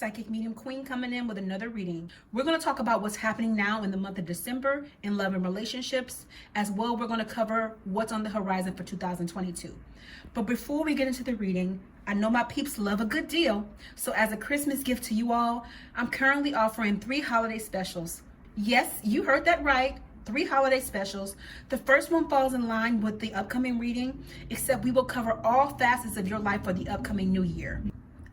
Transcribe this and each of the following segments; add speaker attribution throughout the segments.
Speaker 1: Psychic Medium Queen coming in with another reading. We're going to talk about what's happening now in the month of December in love and relationships. As well, we're going to cover what's on the horizon for 2022. But before we get into the reading, I know my peeps love a good deal. So as a Christmas gift to you all, I'm currently offering 3 holiday specials. Yes, you heard that right. 3 holiday specials. The first one falls in line with the upcoming reading, except we will cover all facets of your life for the upcoming new year,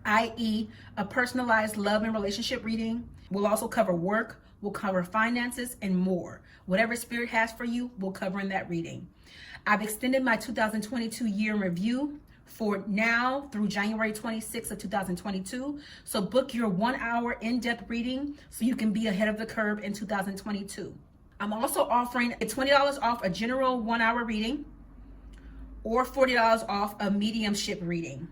Speaker 1: i.e. a personalized love and relationship reading. We'll also cover work, we'll cover finances, and more. Whatever Spirit has for you, we'll cover in that reading. I've extended my 2022 year in review for now through January 26th of 2022. So book your 1-hour in-depth reading so you can be ahead of the curve in 2022. I'm also offering $20 off a general 1-hour reading or $40 off a mediumship reading.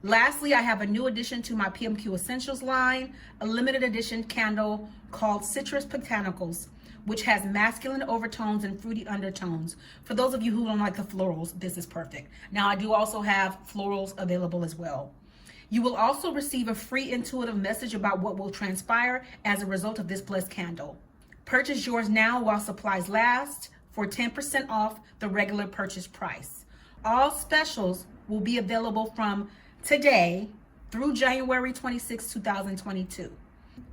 Speaker 1: Lastly, I have a new addition to my PMQ Essentials line, a limited edition candle called Citrus Botanicals, which has masculine overtones and fruity undertones. For those of you who don't like the florals, this is perfect. Now, I do also have florals available as well. You will also receive a free intuitive message about what will transpire as a result of this blessed candle. Purchase yours now while supplies last for 10% off the regular purchase price. All specials will be available from today through January 26, 2022.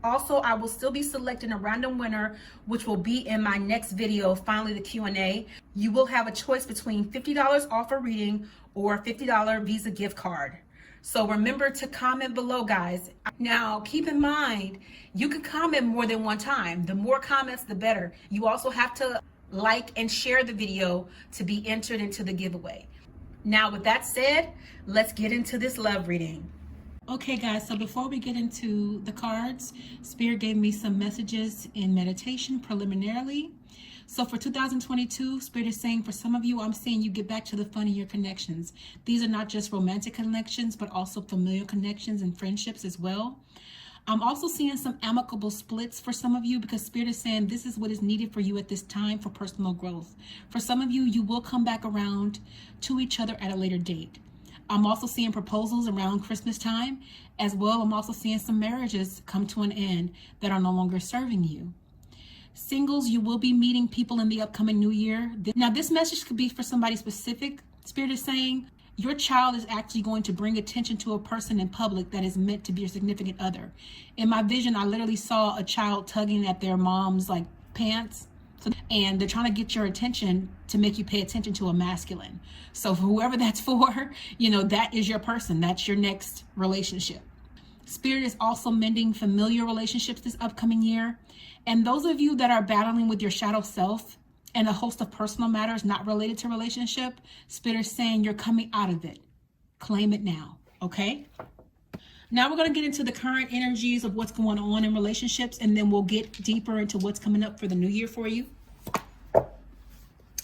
Speaker 1: Also, I will still be selecting a random winner, which will be in my next video, finally the Q&A. You will have a choice between $50 off a reading or a $50 Visa gift card. So remember to comment below, guys. Now, keep in mind, you can comment more than one time. The more comments, the better. You also have to like and share the video to be entered into the giveaway. Now, with that said, let's get into this love reading. Okay, guys, so before we get into the cards, Spirit gave me some messages in meditation preliminarily. So for 2022, Spirit is saying for some of you, I'm seeing you get back to the fun of your connections. These are not just romantic connections, but also familiar connections and friendships as well. I'm also seeing some amicable splits for some of you because Spirit is saying this is what is needed for you at this time for personal growth. For some of you, you will come back around to each other at a later date. I'm also seeing proposals around Christmas time as well. I'm also seeing some marriages come to an end that are no longer serving you. Singles, you will be meeting people in the upcoming new year. Now, this message could be for somebody specific. Spirit is saying your child is actually going to bring attention to a person in public that is meant to be your significant other. In my vision, I literally saw a child tugging at their mom's pants. And they're trying to get your attention to make you pay attention to a masculine. So for whoever that's for, that is your person. That's your next relationship. Spirit is also mending familiar relationships this upcoming year. And those of you that are battling with your shadow self and a host of personal matters not related to relationship, Spirit is saying you're coming out of it. Claim it now, okay? Now we're going to get into the current energies of what's going on in relationships, and then we'll get deeper into what's coming up for the new year for you.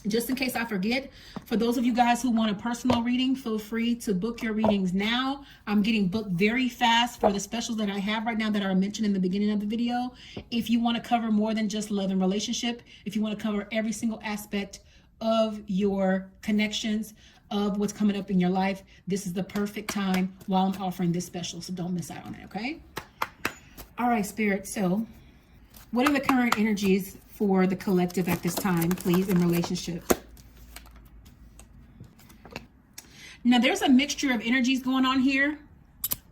Speaker 1: Just in case I forget, for those of you guys who want a personal reading, feel free to book your readings now. I'm getting booked very fast for the specials that I have right now that are mentioned in the beginning of the video. If you want to cover more than just love and relationship, if you want to cover every single aspect of your connections, of what's coming up in your life, this is the perfect time while I'm offering this special, so don't miss out on it, okay? All right, Spirit, so what are the current energies for the collective at this time, please, in relationship? Now, there's a mixture of energies going on here.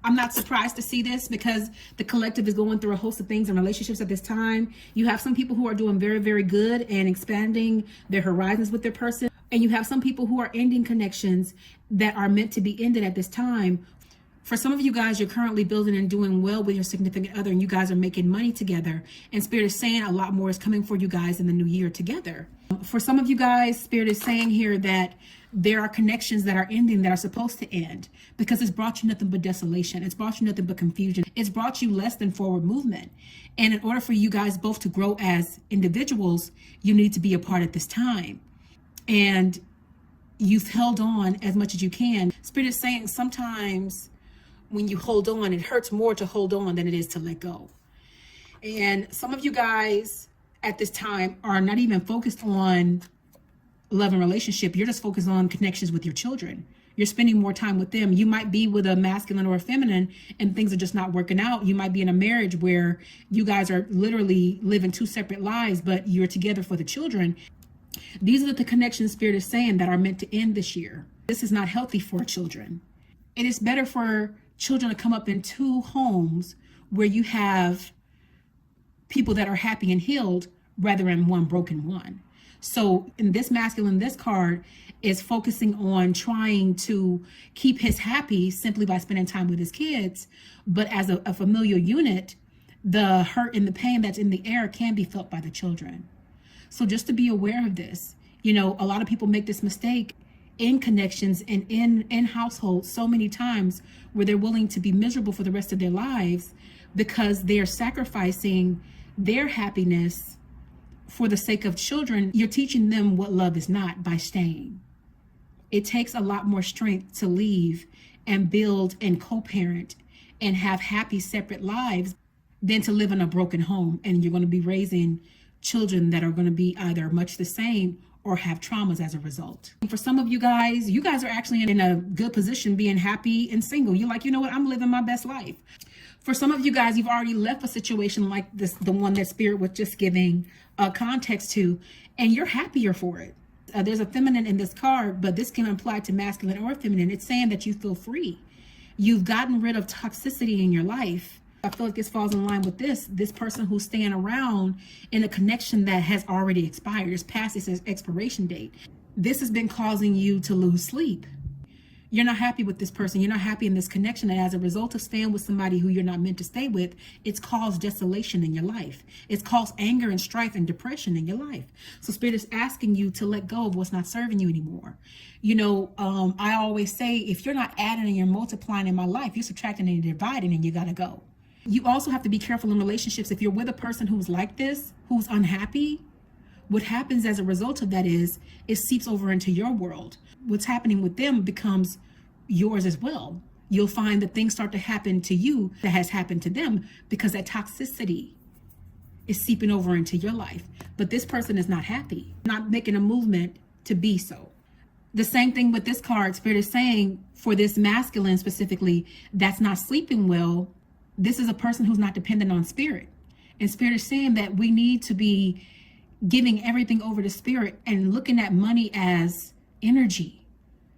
Speaker 1: I'm not surprised to see this because the collective is going through a host of things in relationships at this time. You have some people who are doing very, very good and expanding their horizons with their person. And you have some people who are ending connections that are meant to be ended at this time. For some of you guys, you're currently building and doing well with your significant other, and you guys are making money together. And Spirit is saying a lot more is coming for you guys in the new year together. For some of you guys, Spirit is saying here that there are connections that are ending that are supposed to end because it's brought you nothing but desolation. It's brought you nothing but confusion. It's brought you less than forward movement. And in order for you guys both to grow as individuals, you need to be apart at this time. And you've held on as much as you can. Spirit is saying sometimes when you hold on, it hurts more to hold on than it is to let go. And some of you guys at this time are not even focused on love and relationship. You're just focused on connections with your children. You're spending more time with them. You might be with a masculine or a feminine and things are just not working out. You might be in a marriage where you guys are literally living two separate lives, but you're together for the children. These are the connections Spirit is saying that are meant to end this year. This is not healthy for children. It is better for children to come up in two homes where you have people that are happy and healed rather than one broken one. So in this masculine, this card is focusing on trying to keep his happy simply by spending time with his kids. But as a familial unit, the hurt and the pain that's in the air can be felt by the children. So just to be aware of this, a lot of people make this mistake in connections and in households so many times where they're willing to be miserable for the rest of their lives because they're sacrificing their happiness for the sake of children. You're teaching them what love is not by staying. It takes a lot more strength to leave and build and co-parent and have happy separate lives than to live in a broken home. And you're going to be raising children that are going to be either much the same or have traumas as a result. For some of you guys are actually in a good position being happy and single. You're like, you know what? I'm living my best life. For some of you guys, you've already left a situation like this, the one that Spirit was just giving context to, and you're happier for it. There's a feminine in this card, but this can apply to masculine or feminine. It's saying that you feel free. You've gotten rid of toxicity in your life. I feel like this falls in line with this person who's staying around in a connection that has already expired. It's past its expiration date. This has been causing you to lose sleep. You're not happy with this person. You're not happy in this connection. And as a result of staying with somebody who you're not meant to stay with, it's caused desolation in your life. It's caused anger and strife and depression in your life. So Spirit is asking you to let go of what's not serving you anymore. I always say, if you're not adding and you're multiplying in my life, you're subtracting and you're dividing, and you got to go. You also have to be careful in relationships. If you're with a person who's like this, who's unhappy, what happens as a result of that is it seeps over into your world. What's happening with them becomes yours as well. You'll find that things start to happen to you that has happened to them because that toxicity is seeping over into your life. But this person is not happy, not making a movement to be so. The same thing with this card. Spirit is saying for this masculine specifically that's not sleeping well, this is a person who's not dependent on Spirit. And Spirit is saying that we need to be giving everything over to Spirit and looking at money as energy.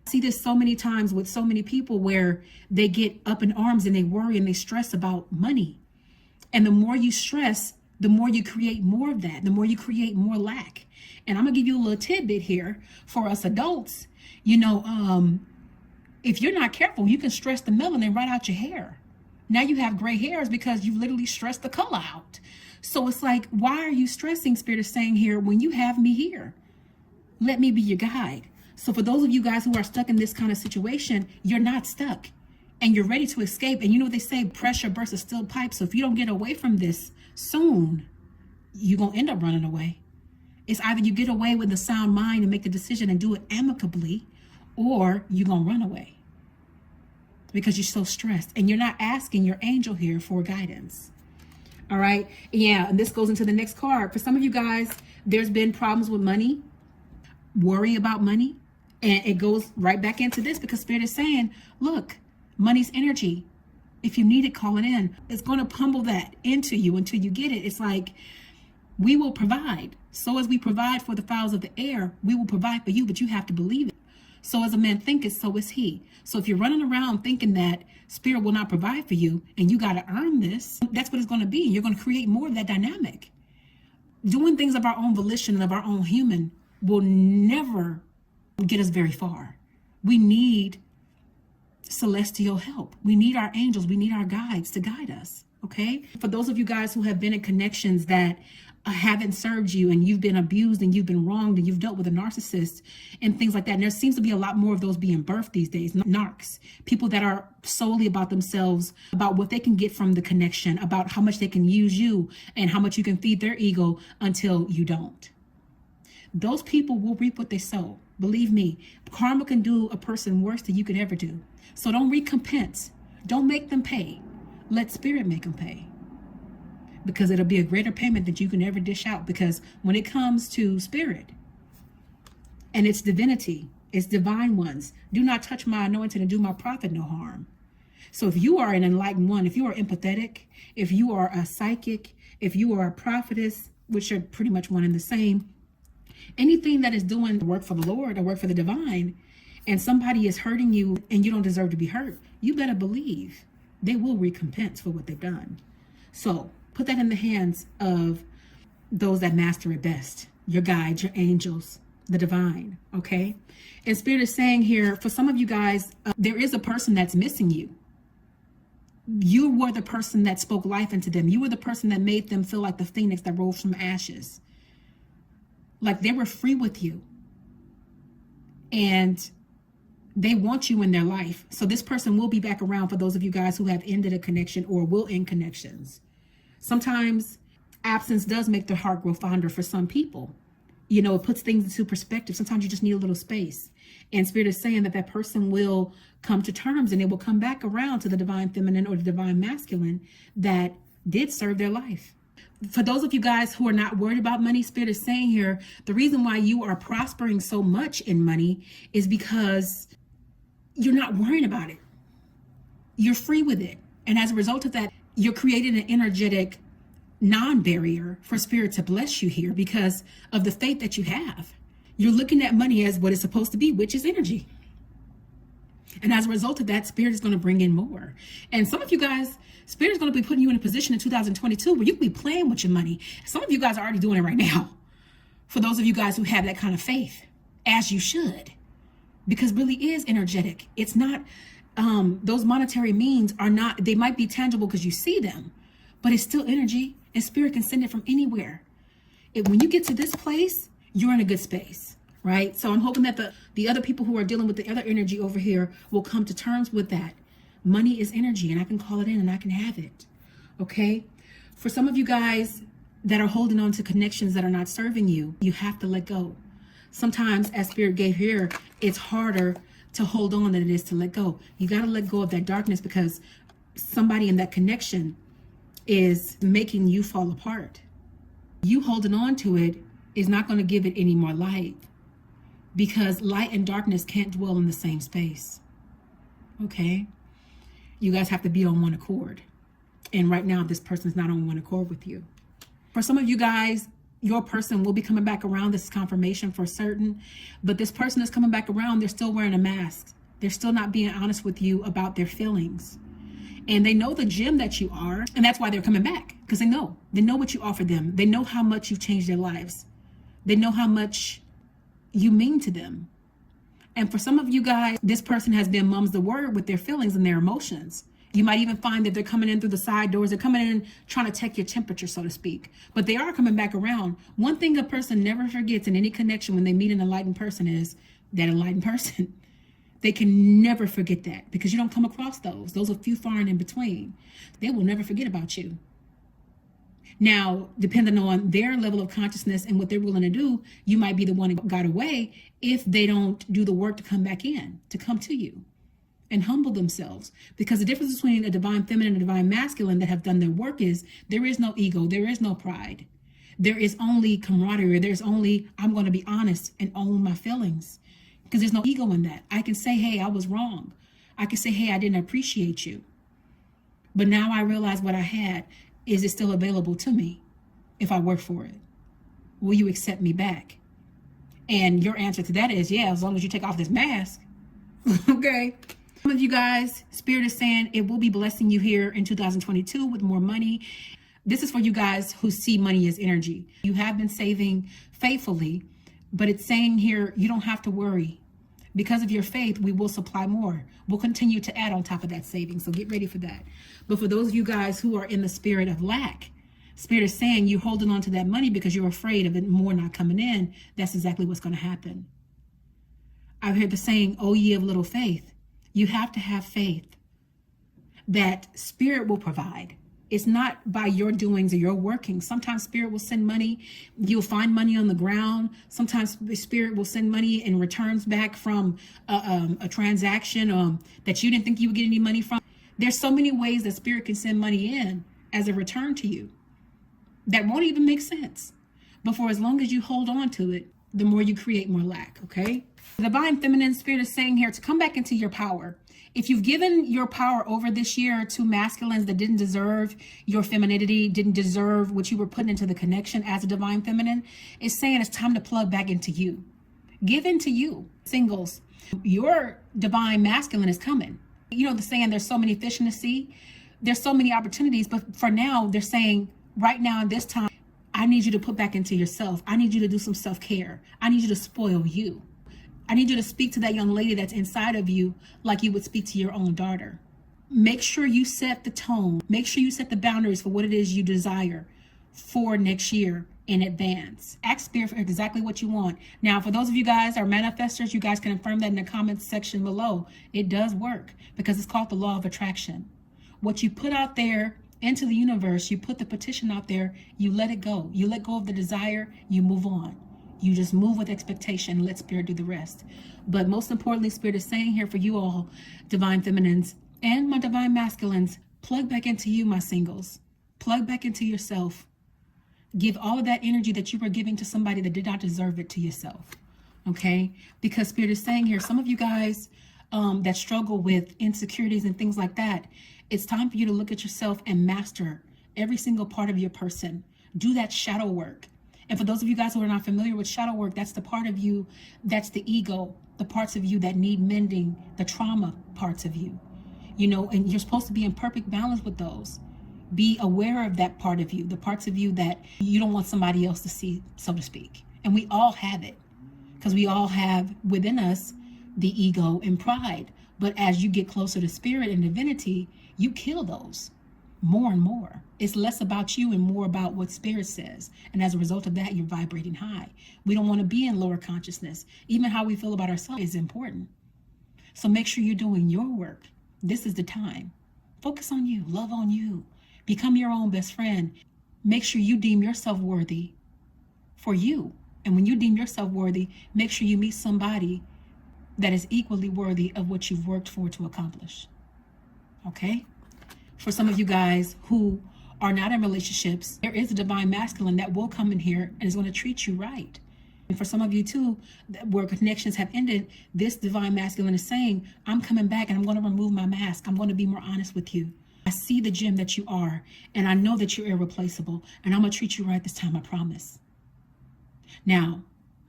Speaker 1: I see this so many times with so many people where they get up in arms and they worry and they stress about money. And the more you stress, the more you create more of that, the more you create more lack. And I'm gonna give you a little tidbit here for us adults. If you're not careful, you can stress the melanin right out your hair. Now you have gray hairs because you literally stressed the color out. So it's like, why are you stressing? Spirit is saying here, when you have me here, let me be your guide. So for those of you guys who are stuck in this kind of situation, you're not stuck and you're ready to escape. And you know what they say, pressure bursts a steel pipe. So if you don't get away from this soon, you're going to end up running away. It's either you get away with a sound mind and make the decision and do it amicably, or you're going to run away because you're so stressed and you're not asking your angel here for guidance. All right. Yeah. And this goes into the next card. For some of you guys, there's been problems with money, worry about money. And it goes right back into this because Spirit is saying, look, money's energy. If you need it, call it in. It's going to pummel that into you until you get it. It's like, we will provide. So as we provide for the fowls of the air, we will provide for you, but you have to believe it. So as a man thinketh, so is he. So if you're running around thinking that Spirit will not provide for you and you got to earn this, that's what it's going to be. You're going to create more of that dynamic. Doing things of our own volition and of our own human will never get us very far. We need celestial help. We need our angels. We need our guides to guide us. Okay. For those of you guys who have been in connections that haven't served you and you've been abused and you've been wronged and you've dealt with a narcissist and things like that. And there seems to be a lot more of those being birthed these days. Narcs, people that are solely about themselves, about what they can get from the connection, about how much they can use you and how much you can feed their ego until you don't. Those people will reap what they sow. Believe me, karma can do a person worse than you could ever do. So don't recompense. Don't make them pay. Let Spirit make them pay. Because it'll be a greater payment that you can ever dish out. Because when it comes to Spirit and its divinity, It's divine ones. Do not touch my anointing and do my prophet no harm. So if you are an enlightened one, if you are empathetic, if you are a psychic, if you are a prophetess, which are pretty much one and the same, anything that is doing work for the Lord or work for the divine, and somebody is hurting you and you don't deserve to be hurt, you better believe they will recompense for what they've done. So put that in the hands of those that master it best, your guides, your angels, the divine, okay? And Spirit is saying here, for some of you guys, there is a person that's missing you. You were the person that spoke life into them. You were the person that made them feel like the phoenix that rose from ashes. Like they were free with you. And they want you in their life. So this person will be back around for those of you guys who have ended a connection or will end connections. Sometimes absence does make the heart grow fonder for some people. You know, it puts things into perspective. Sometimes you just need a little space. And Spirit is saying that that person will come to terms and it will come back around to the divine feminine or the divine masculine that did serve their life. For those of you guys who are not worried about money, Spirit is saying here, the reason why you are prospering so much in money is because you're not worrying about it. You're free with it. And as a result of that, you're creating an energetic non-barrier for Spirit to bless you here because of the faith that you have. You're looking at money as what it's supposed to be, which is energy. And as a result of that, Spirit is going to bring in more. And some of you guys, Spirit is going to be putting you in a position in 2022 where you can be playing with your money. Some of you guys are already doing it right now. For those of you guys who have that kind of faith, as you should, because it really is energetic. It's not, those monetary means are not, they might be tangible because you see them, but it's still energy and Spirit can send it from anywhere. When you get to this place, you're in a good space, right? So I'm hoping that the other people who are dealing with the other energy over here will come to terms with that. Money is energy and I can call it in and I can have it, okay? For some of you guys that are holding on to connections that are not serving you, you have to let go. Sometimes, as Spirit gave here, it's harder to hold on than it is to let go. You got to let go of that darkness because somebody in that connection is making you fall apart. You holding on to it is not going to give it any more light because light and darkness can't dwell in the same space. Okay? You guys have to be on one accord. And right now, this person's not on one accord with you. For some of you guys, your person will be coming back around. This is confirmation for certain. But this person is coming back around. They're still wearing a mask. They're still not being honest with you about their feelings. And they know the gem that you are. And that's why they're coming back. Because they know. They know what you offer them. They know how much you've changed their lives. They know how much you mean to them. And for some of you guys, this person has been mum's the word with their feelings and their emotions. You might even find that they're coming in through the side doors. They're coming in trying to check your temperature, so to speak. But they are coming back around. One thing a person never forgets in any connection when they meet an enlightened person is that enlightened person. They can never forget that because you don't come across those. Those are few far and in between. They will never forget about you. Now, depending on their level of consciousness and what they're willing to do, you might be the one that got away if they don't do the work to come back in, to come to you and humble themselves. Because the difference between a divine feminine and a divine masculine that have done their work is there is no ego, there is no pride. There is only camaraderie. There's only, I'm going to be honest and own my feelings. Because there's no ego in that. I can say, hey, I was wrong. I can say, hey, I didn't appreciate you. But now I realize what I had. Is it still available to me if I work for it? Will you accept me back? And your answer to that is, yeah, as long as you take off this mask. Okay. Some of you guys, Spirit is saying it will be blessing you here in 2022 with more money. This is for you guys who see money as energy. You have been saving faithfully, but it's saying here you don't have to worry. Because of your faith, we will supply more. We'll continue to add on top of that saving. So get ready for that. But for those of you guys who are in the spirit of lack, Spirit is saying you're holding on to that money because you're afraid of it more not coming in. That's exactly what's going to happen. I've heard the saying, oh, ye of little faith. You have to have faith that Spirit will provide. It's not by your doings or your working. Sometimes Spirit will send money. You'll find money on the ground. Sometimes the Spirit will send money and returns back from a transaction that you didn't think you would get any money from. There's so many ways that Spirit can send money in as a return to you that won't even make sense. But for as long as you hold on to it, the more you create more lack, okay? The divine feminine spirit is saying here to come back into your power. If you've given your power over this year to masculines that didn't deserve your femininity, didn't deserve what you were putting into the connection as a divine feminine, it's saying it's time to plug back into you. Give into you. Singles, your divine masculine is coming. You know the saying, there's so many fish in the sea. There's so many opportunities, but for now, they're saying right now in this time, I need you to put back into yourself. I need you to do some self-care. I need you to spoil you. I need you to speak to that young lady that's inside of you like you would speak to your own daughter. Make sure you set the tone. Make sure you set the boundaries for what it is you desire for next year in advance. Ask Spirit for exactly what you want. Now, for those of you guys are manifestors, you guys can affirm that in the comments section below. It does work because it's called the law of attraction. What you put out there into the universe, you put the petition out there, you let it go. You let go of the desire, you move on. You just move with expectation and let Spirit do the rest. But most importantly, Spirit is saying here for you all, divine feminines and my divine masculines, plug back into you, my singles. Plug back into yourself. Give all of that energy that you were giving to somebody that did not deserve it to yourself. Okay? Because Spirit is saying here, some of you guys that struggle with insecurities and things like that, it's time for you to look at yourself and master every single part of your person. Do that shadow work. And for those of you guys who are not familiar with shadow work, that's the part of you, that's the ego, the parts of you that need mending, the trauma parts of you, you know, and you're supposed to be in perfect balance with those. Be aware of that part of you, the parts of you that you don't want somebody else to see, so to speak. And we all have it because we all have within us the ego and pride. But as you get closer to Spirit and divinity, you kill those more and more. It's less about you and more about what Spirit says. And as a result of that, you're vibrating high. We don't want to be in lower consciousness. Even how we feel about ourselves is important. So make sure you're doing your work. This is the time. Focus on you. Love on you. Become your own best friend. Make sure you deem yourself worthy for you. And when you deem yourself worthy, make sure you meet somebody that is equally worthy of what you've worked for to accomplish. Okay? For some of you guys who are not in relationships, there is a divine masculine that will come in here and is going to treat you right. And for some of you too, where connections have ended, this divine masculine is saying, I'm coming back and I'm going to remove my mask. I'm going to be more honest with you. I see the gem that you are, and I know that you're irreplaceable, and I'm going to treat you right this time, I promise. Now,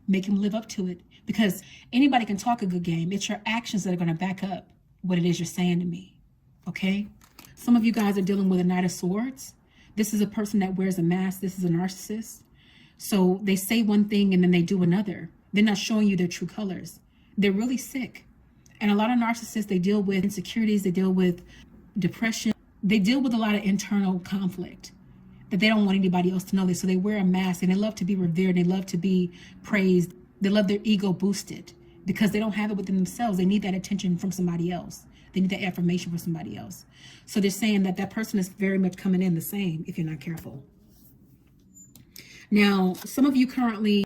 Speaker 1: make him live up to it, because anybody can talk a good game. It's your actions that are going to back up what it is you're saying to me. Okay? Some of you guys are dealing with a Knight of Swords. This is a person that wears a mask. This is a narcissist. So they say one thing and then they do another. They're not showing you their true colors. They're really sick. And a lot of narcissists, they deal with insecurities. They deal with depression. They deal with a lot of internal conflict that they don't want anybody else to know. So they wear a mask and they love to be revered. They love to be praised. They love their ego boosted because they don't have it within themselves. They need that attention from somebody else. They need that affirmation from somebody else. So they're saying that that person is very much coming in the same if you're not careful. Now, some of you currently,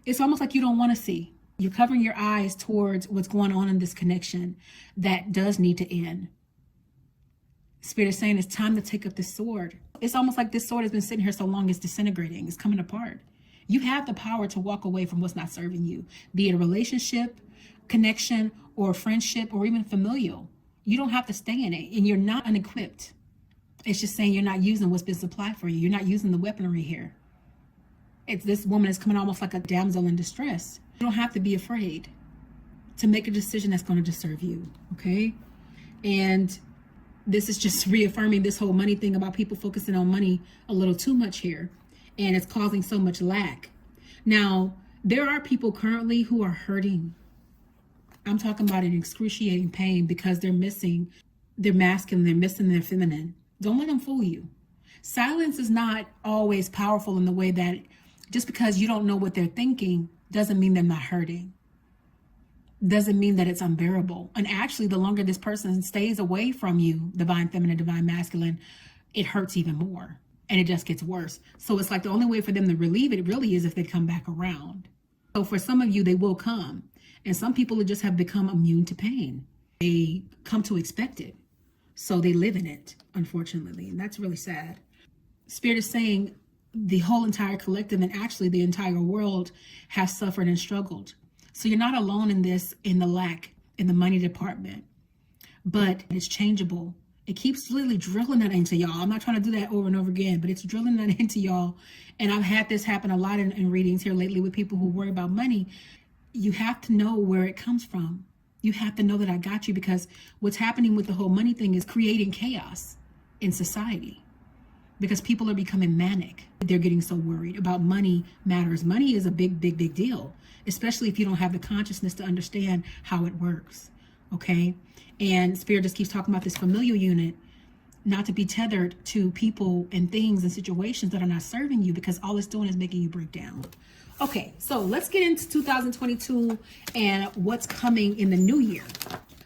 Speaker 1: it's almost like you don't want to see. You're covering your eyes towards what's going on in this connection that does need to end. Spirit is saying it's time to take up this sword. It's almost like this sword has been sitting here so long it's disintegrating. It's coming apart. You have the power to walk away from what's not serving you, be it a relationship, connection, or friendship, or even familial. You don't have to stay in it, and you're not unequipped. It's just saying you're not using what's been supplied for you. You're not using the weaponry here. It's this woman is coming almost like a damsel in distress. You don't have to be afraid to make a decision that's going to serve you, okay? And this is just reaffirming this whole money thing about people focusing on money a little too much here, and it's causing so much lack. Now, there are people currently who are hurting. I'm talking about an excruciating pain because they're missing their masculine, they're missing their feminine. Don't let them fool you. Silence is not always powerful in the way that just because you don't know what they're thinking doesn't mean they're not hurting. Doesn't mean that it's unbearable. And actually, the longer this person stays away from you, divine feminine, divine masculine, it hurts even more. And it just gets worse. So it's like the only way for them to relieve it really is if they come back around. So for some of you, they will come. And some people just have become immune to pain. They come to expect it. So they live in it, unfortunately. And that's really sad. Spirit is saying the whole entire collective and actually the entire world has suffered and struggled. So you're not alone in this, in the lack, in the money department, but it's changeable. It keeps literally drilling that into y'all. I'm not trying to do that over and over again, but it's drilling that into y'all. And I've had this happen a lot in readings here lately with people who worry about money. You have to know where it comes from. You have to know that I got you, because what's happening with the whole money thing is creating chaos in society, because people are becoming manic. They're getting so worried about money matters. Money is a big, big, big deal, especially if you don't have the consciousness to understand how it works. Okay. And Spirit just keeps talking about this familial unit, not to be tethered to people and things and situations that are not serving you, because all it's doing is making you break down. Okay, so let's get into 2022 and what's coming in the new year.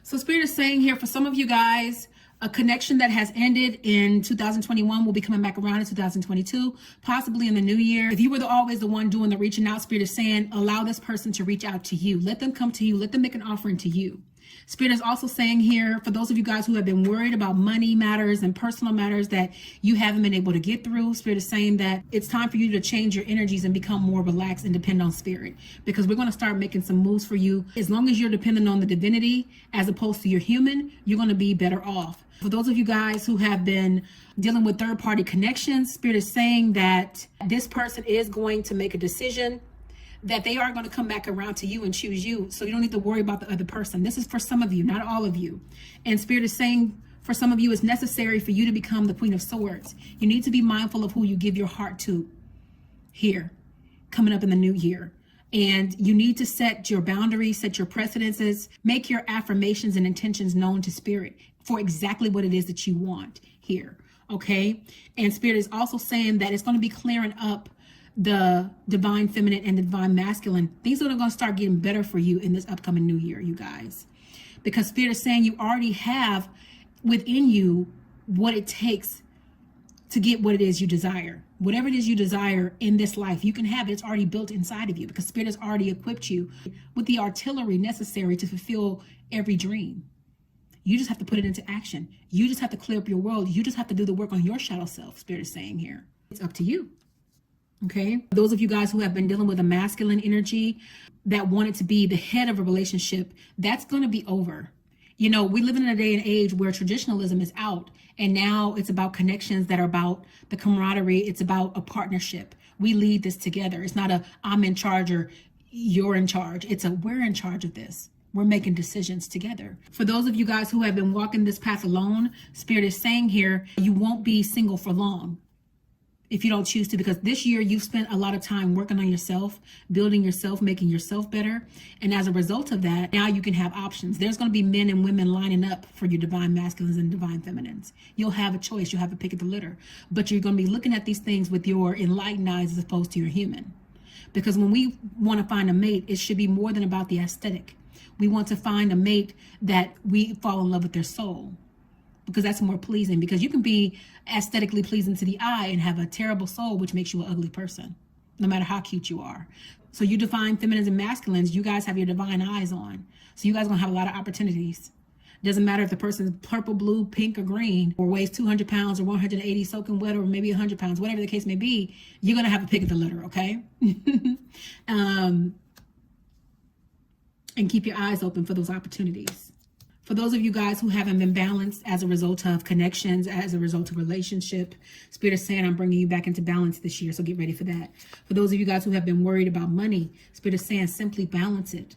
Speaker 1: So Spirit is saying here, for some of you guys, a connection that has ended in 2021 will be coming back around in 2022, possibly in the new year. If you were always the one doing the reaching out, Spirit is saying, allow this person to reach out to you. Let them come to you. Let them make an offering to you. Spirit is also saying here, for those of you guys who have been worried about money matters and personal matters that you haven't been able to get through, Spirit is saying that it's time for you to change your energies and become more relaxed and depend on Spirit, because we're going to start making some moves for you. As long as you're dependent on the divinity as opposed to your human, you're going to be better off. For those of you guys who have been dealing with third-party connections, Spirit is saying that this person is going to make a decision, that they are going to come back around to you and choose you. So you don't need to worry about the other person. This is for some of you, not all of you. And Spirit is saying for some of you, it's necessary for you to become the Queen of Swords. You need to be mindful of who you give your heart to here, coming up in the new year. And you need to set your boundaries, set your precedences, make your affirmations and intentions known to Spirit for exactly what it is that you want here. Okay. And Spirit is also saying that it's going to be clearing up the divine feminine and the divine masculine. Things are going to start getting better for you in this upcoming new year, you guys, because Spirit is saying you already have within you what it takes to get what it is you desire. Whatever it is you desire in this life, you can have it. It's already built inside of you, because Spirit has already equipped you with the artillery necessary to fulfill every dream. You just have to put it into action. You just have to clear up your world. You just have to do the work on your shadow self, Spirit is saying here. It's up to you. Okay. Those of you guys who have been dealing with a masculine energy that wanted to be the head of a relationship, that's going to be over. You know, we live in a day and age where traditionalism is out, and now it's about connections that are about the camaraderie. It's about a partnership. We lead this together. It's not a I'm in charge or you're in charge. It's a we're in charge of this. We're making decisions together. For those of you guys who have been walking this path alone, Spirit is saying here, you won't be single for long if you don't choose to, because this year you've spent a lot of time working on yourself, building yourself, making yourself better. And as a result of that, now you can have options. There's going to be men and women lining up for your divine masculines and divine feminines. You'll have a choice. You'll have a pick of the litter, but you're going to be looking at these things with your enlightened eyes as opposed to your human. Because when we want to find a mate, it should be more than about the aesthetic. We want to find a mate that we fall in love with their soul, because that's more pleasing. Because you can be aesthetically pleasing to the eye and have a terrible soul, which makes you an ugly person, no matter how cute you are. So you define feminines and masculines, you guys have your divine eyes on. So you guys are gonna have a lot of opportunities. Doesn't matter if the person is purple, blue, pink, or green, or weighs 200 pounds or 180 soaking wet, or maybe 100 pounds, whatever the case may be, you're gonna have a pick of the litter, okay? And keep your eyes open for those opportunities. For those of you guys who haven't been balanced as a result of connections, as a result of relationship, Spirit is saying I'm bringing you back into balance this year, so get ready for that. For those of you guys who have been worried about money, Spirit is saying simply balance it,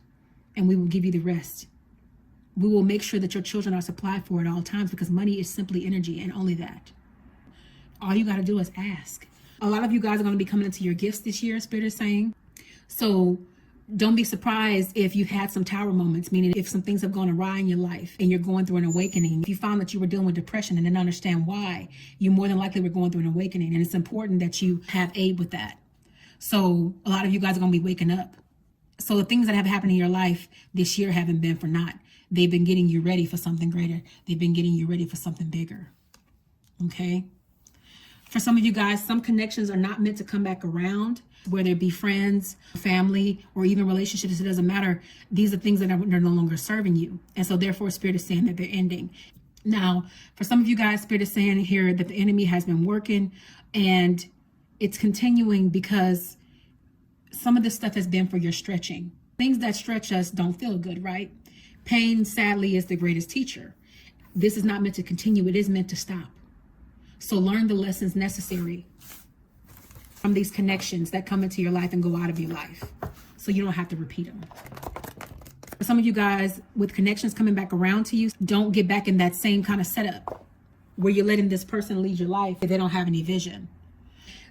Speaker 1: and we will give you the rest. We will make sure that your children are supplied for at all times, because money is simply energy, and only that. All you got to do is ask. A lot of you guys are going to be coming into your gifts this year, Spirit is saying. So don't be surprised if you've had some tower moments, meaning if some things have gone awry in your life and you're going through an awakening. If you found that you were dealing with depression and didn't understand why, you more than likely were going through an awakening. And it's important that you have aid with that. So a lot of you guys are going to be waking up. So the things that have happened in your life this year haven't been for naught. They've been getting you ready for something greater. They've been getting you ready for something bigger. Okay. For some of you guys, some connections are not meant to come back around, whether it be friends, family, or even relationships. It doesn't matter. These are things that are no longer serving you. And so therefore, Spirit is saying that they're ending. Now, for some of you guys, Spirit is saying here that the enemy has been working, and it's continuing because some of this stuff has been for your stretching. Things that stretch us don't feel good, right? Pain, sadly, is the greatest teacher. This is not meant to continue. It is meant to stop. So learn the lessons necessary from these connections that come into your life and go out of your life, so you don't have to repeat them. For some of you guys, with connections coming back around to you, don't get back in that same kind of setup where you're letting this person lead your life if they don't have any vision.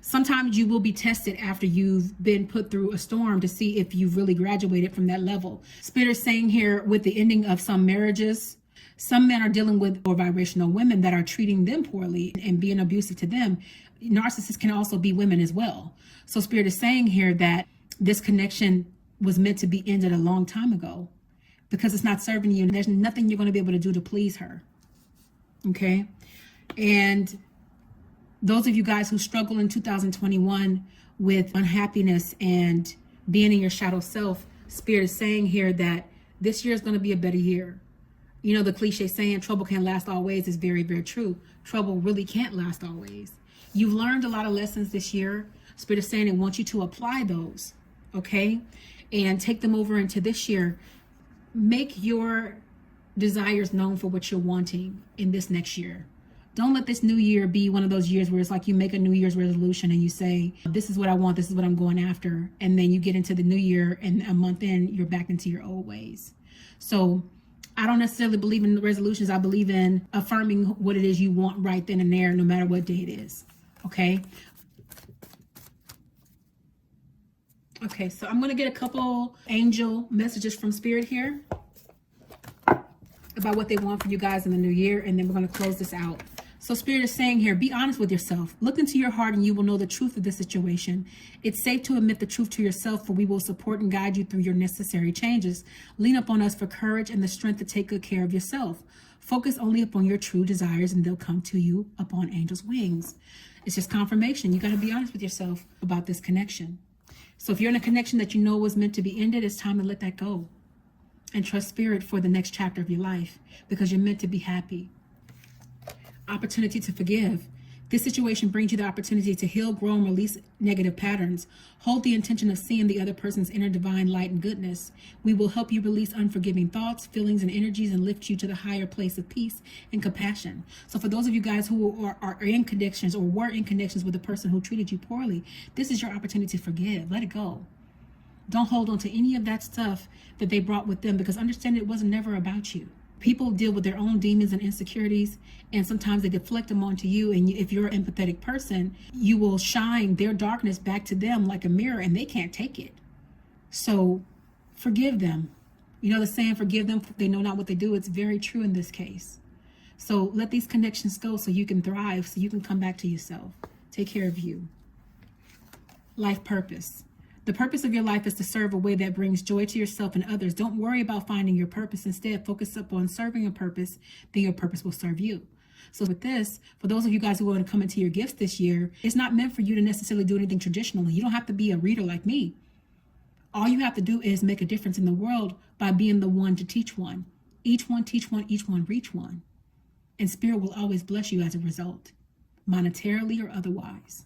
Speaker 1: Sometimes you will be tested after you've been put through a storm to see if you've really graduated from that level. Spirit is saying here, with the ending of some marriages, some men are dealing with low vibrational women that are treating them poorly and being abusive to them. Narcissists can also be women as well. So Spirit is saying here that this connection was meant to be ended a long time ago because it's not serving you. There's nothing you're going to be able to do to please her. Okay? And those of you guys who struggle in 2021 with unhappiness and being in your shadow self, Spirit is saying here that this year is going to be a better year. You know, the cliche saying, trouble can't last always, is very, very true. Trouble really can't last always. You've learned a lot of lessons this year. Spirit is saying it wants you to apply those, okay? And take them over into this year. Make your desires known for what you're wanting in this next year. Don't let this new year be one of those years where it's like you make a New Year's resolution and you say, this is what I want, this is what I'm going after. And then you get into the new year and a month in, you're back into your old ways. So I don't necessarily believe in the resolutions. I believe in affirming what it is you want right then and there, no matter what day it is. Okay. Okay, so I'm going to get a couple angel messages from Spirit here about what they want for you guys in the new year, and then we're going to close this out. So Spirit is saying here, be honest with yourself. Look into your heart and you will know the truth of the situation. It's safe to admit the truth to yourself, for we will support and guide you through your necessary changes. Lean upon us for courage and the strength to take good care of yourself. Focus only upon your true desires and they'll come to you upon angels' wings. It's just confirmation. You got to be honest with yourself about this connection. So if you're in a connection that you know was meant to be ended, it's time to let that go and trust Spirit for the next chapter of your life, because you're meant to be happy. Opportunity to forgive. This situation brings you the opportunity to heal, grow, and release negative patterns. Hold the intention of seeing the other person's inner divine light and goodness. We will help you release unforgiving thoughts, feelings, and energies and lift you to the higher place of peace and compassion. So for those of you guys who are in connections or were in connections with a person who treated you poorly, this is your opportunity to forgive. Let it go. Don't hold on to any of that stuff that they brought with them, because understand it wasn't never about you. People deal with their own demons and insecurities, and sometimes they deflect them onto you. And if you're an empathetic person, you will shine their darkness back to them like a mirror, and they can't take it. So forgive them. You know the saying, forgive them, they know not what they do. It's very true in this case. So let these connections go so you can thrive, so you can come back to yourself. Take care of you. Life purpose. The purpose of your life is to serve a way that brings joy to yourself and others. Don't worry about finding your purpose. Instead, focus up on serving a purpose, then your purpose will serve you. So with this, for those of you guys who are going to come into your gifts this year, it's not meant for you to necessarily do anything traditionally. You don't have to be a reader like me. All you have to do is make a difference in the world by being the one to teach one. Each one teach one, each one reach one. And Spirit will always bless you as a result, monetarily or otherwise.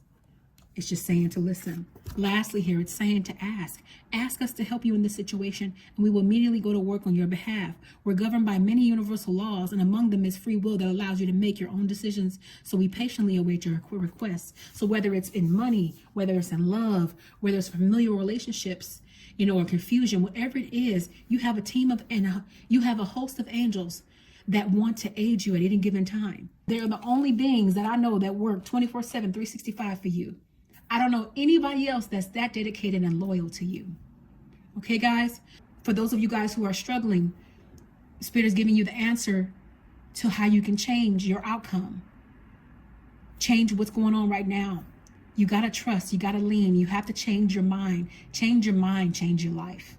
Speaker 1: It's just saying to listen. Lastly here, it's saying to ask. Ask us to help you in this situation, and we will immediately go to work on your behalf. We're governed by many universal laws, and among them is free will that allows you to make your own decisions. So we patiently await your requests. So whether it's in money, whether it's in love, whether it's familial relationships, or confusion, whatever it is, you have a team of, and you have a host of angels that want to aid you at any given time. They're the only beings that I know that work 24/7, 365 for you. I don't know anybody else that's that dedicated and loyal to you. Okay, guys? For those of you guys who are struggling, Spirit is giving you the answer to how you can change your outcome. Change what's going on right now. You got to trust. You got to lean. You have to change your mind. Change your mind. Change your life.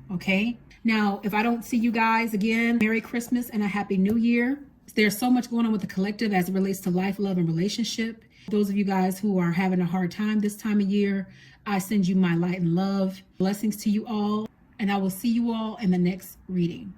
Speaker 1: Okay? Now, if I don't see you guys again, Merry Christmas and a Happy New Year. There's so much going on with the collective as it relates to life, love, and relationship. Those of you guys who are having a hard time this time of year, I send you my light and love. Blessings to you all, and I will see you all in the next reading.